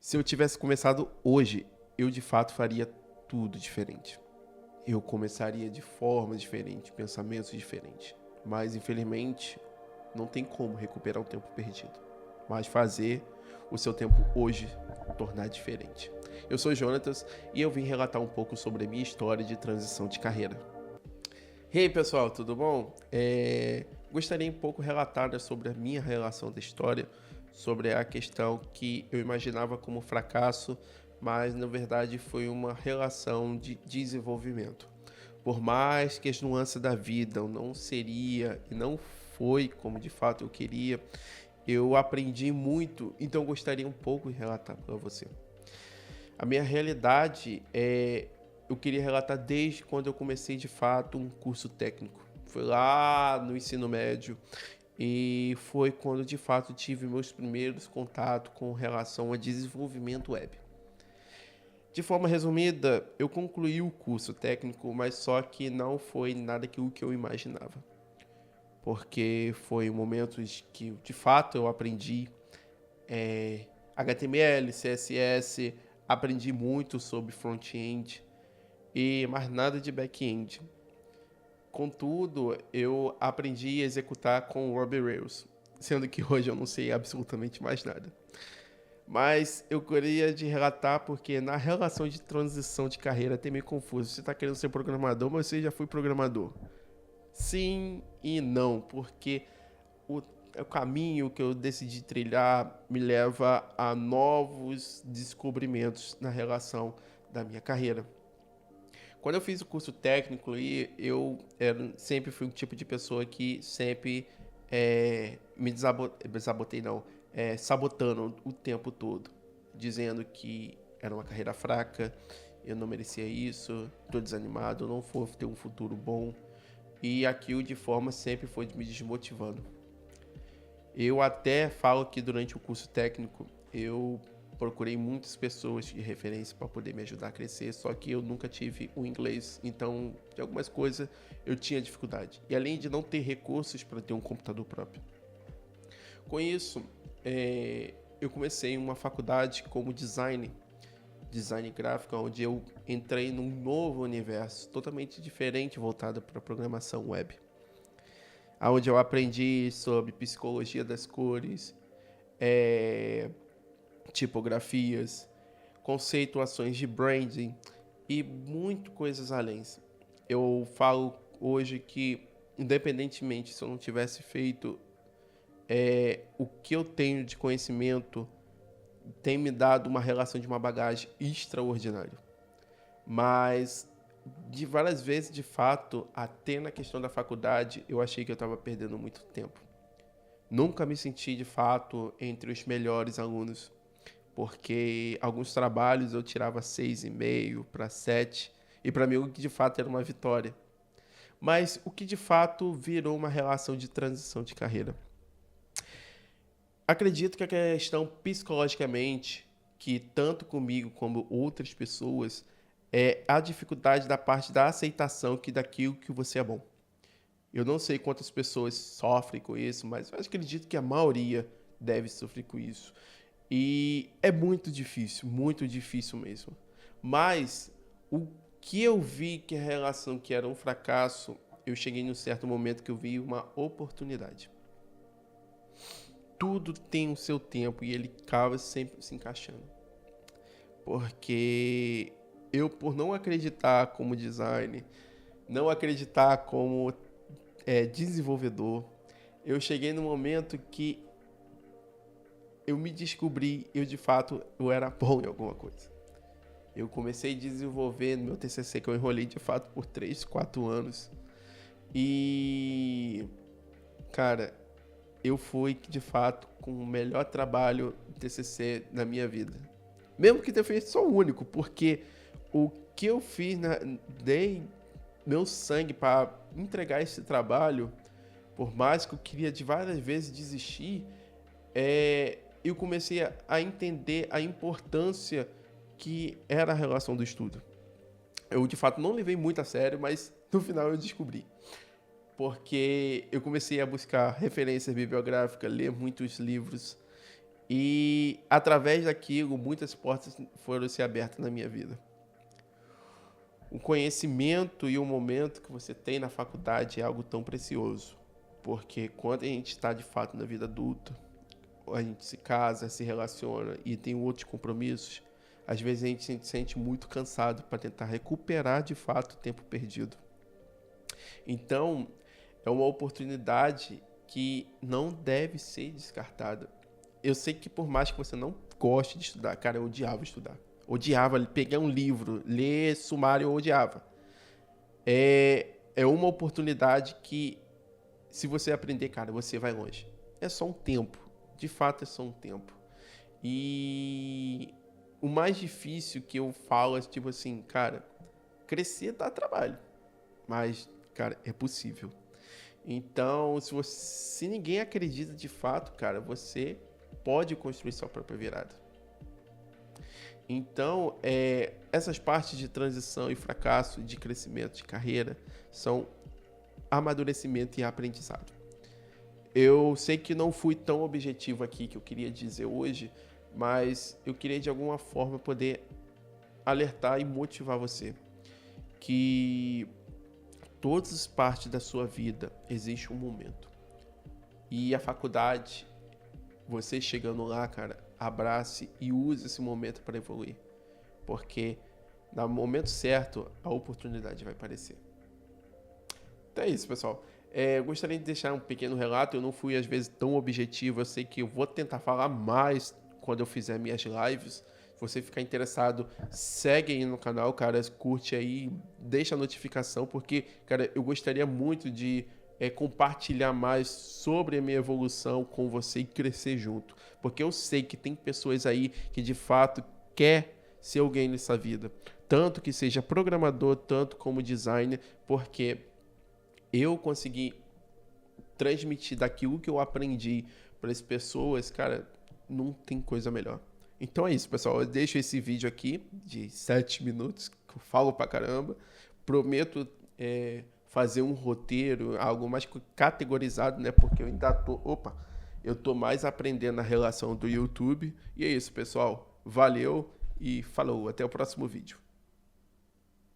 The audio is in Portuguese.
Se eu tivesse começado hoje, eu de fato faria tudo diferente. Eu começaria de forma diferente, pensamentos diferentes. Mas infelizmente não tem como recuperar o tempo perdido. Mas fazer o seu tempo hoje tornar diferente. Eu sou Jonatas e eu vim relatar um pouco sobre a minha história de transição de carreira. Hey pessoal, tudo bom? Gostaria um pouco de relatar sobre a minha relação da história, sobre a questão que eu imaginava como fracasso, mas na verdade foi uma relação de desenvolvimento. Por mais que as nuances da vida não seria e não foi como de fato eu queria, eu aprendi muito, então gostaria um pouco de relatar para você. A minha realidade eu queria relatar desde quando eu comecei de fato um curso técnico. Foi lá no ensino médio e foi quando de fato tive meus primeiros contatos com relação a desenvolvimento web. De forma resumida, eu concluí o curso técnico, mas só que não foi nada aquilo que eu imaginava. Porque foi um momento que de fato eu aprendi HTML, CSS, aprendi muito sobre front-end e mais nada de back-end. Contudo, eu aprendi a executar com Ruby Rails, sendo que hoje eu não sei absolutamente mais nada. Mas eu queria te relatar porque na relação de transição de carreira tem meio confuso. Você está querendo ser programador, mas você já foi programador. Sim e não, porque o caminho que eu decidi trilhar me leva a novos descobrimentos na relação da minha carreira. Quando eu fiz o curso técnico, sempre fui um tipo de pessoa que sempre desabotei não, sabotando o tempo todo, dizendo que era uma carreira fraca, eu não merecia isso, estou desanimado, eu não vou ter um futuro bom, e aquilo de forma sempre foi me desmotivando. Eu até falo que durante o curso técnico eu procurei muitas pessoas de referência para poder me ajudar a crescer, só que eu nunca tive o inglês, então de algumas coisas eu tinha dificuldade. E além de não ter recursos para ter um computador próprio. Com isso, eu comecei uma faculdade como design gráfico, onde eu entrei num novo universo totalmente diferente voltado para a programação web. Onde eu aprendi sobre psicologia das cores, tipografias, conceituações de branding e muito coisas além. Eu falo hoje que, independentemente se eu não tivesse feito o que eu tenho de conhecimento, tem me dado uma relação de uma bagagem extraordinária. Mas de várias vezes, de fato, até na questão da faculdade, eu achei que eu estava perdendo muito tempo. Nunca me senti, de fato, entre os melhores alunos, porque alguns trabalhos eu tirava 6,5 para 7, e para mim o que de fato era uma vitória. Mas o que de fato virou uma relação de transição de carreira. Acredito que a questão psicologicamente, que tanto comigo como outras pessoas, é a dificuldade da parte da aceitação que daquilo que você é bom. Eu não sei quantas pessoas sofrem com isso, mas eu acredito que a maioria deve sofrer com isso. E é muito difícil mesmo. Mas o que eu vi que a relação que era um fracasso, eu cheguei num certo momento que eu vi uma oportunidade. Tudo tem o seu tempo e ele acaba sempre se encaixando. Porque eu, por não acreditar como designer, não acreditar como desenvolvedor, eu cheguei no momento que eu me descobri, de fato, eu era bom em alguma coisa. Eu comecei a desenvolver no meu TCC, que eu enrolei de fato por 3, 4 anos. E, cara, eu fui de fato com o melhor trabalho de TCC na minha vida. Mesmo que tenha feito só o único, porque o que eu fiz, dei meu sangue para entregar esse trabalho, por mais que eu queria de várias vezes desistir, eu comecei a entender a importância que era a relação do estudo. Eu, de fato, não levei muito a sério, mas no final eu descobri. Porque eu comecei a buscar referências bibliográficas, ler muitos livros E através daquilo, muitas portas foram se abertas na minha vida. O conhecimento e o momento que você tem na faculdade é algo tão precioso, porque quando a gente está de fato na vida adulta, a gente se casa, se relaciona e tem outros compromissos, às vezes a gente se sente muito cansado para tentar recuperar de fato o tempo perdido. Então, é uma oportunidade que não deve ser descartada. Eu sei que por mais que você não goste de estudar, cara, eu odiava estudar. Odiava pegar um livro, ler sumário, eu odiava. É uma oportunidade que, se você aprender, cara, você vai longe. É só um tempo. De fato, é só um tempo. E o mais difícil que eu falo é tipo assim, cara, crescer dá trabalho. Mas, cara, é possível. Então, se ninguém acredita de fato, cara, você pode construir sua própria virada. Então, essas partes de transição e fracasso, de crescimento de carreira, são amadurecimento e aprendizado. Eu sei que não fui tão objetivo aqui que eu queria dizer hoje, mas eu queria de alguma forma poder alertar e motivar você que todas as partes da sua vida existe um momento. E a faculdade, você chegando lá, cara, abrace e use esse momento para evoluir. Porque no momento certo, a oportunidade vai aparecer. Então é isso, pessoal. Eu gostaria de deixar um pequeno relato. Eu não fui, às vezes, tão objetivo. Eu sei que eu vou tentar falar mais quando eu fizer minhas lives. Se você ficar interessado, segue aí no canal, cara. Curte aí, deixa a notificação, porque, cara, eu gostaria muito de compartilhar mais sobre a minha evolução com você e crescer junto. Porque eu sei que tem pessoas aí que, de fato, quer ser alguém nessa vida. Tanto que seja programador, tanto como designer, porque eu consegui transmitir daquilo que eu aprendi para as pessoas, cara, não tem coisa melhor. Então é isso, pessoal. Eu deixo esse vídeo aqui de 7 minutos, que eu falo pra caramba. Prometo fazer um roteiro, algo mais categorizado, né? Porque eu ainda eu tô mais aprendendo a relação do YouTube. E é isso, pessoal. Valeu e falou. Até o próximo vídeo.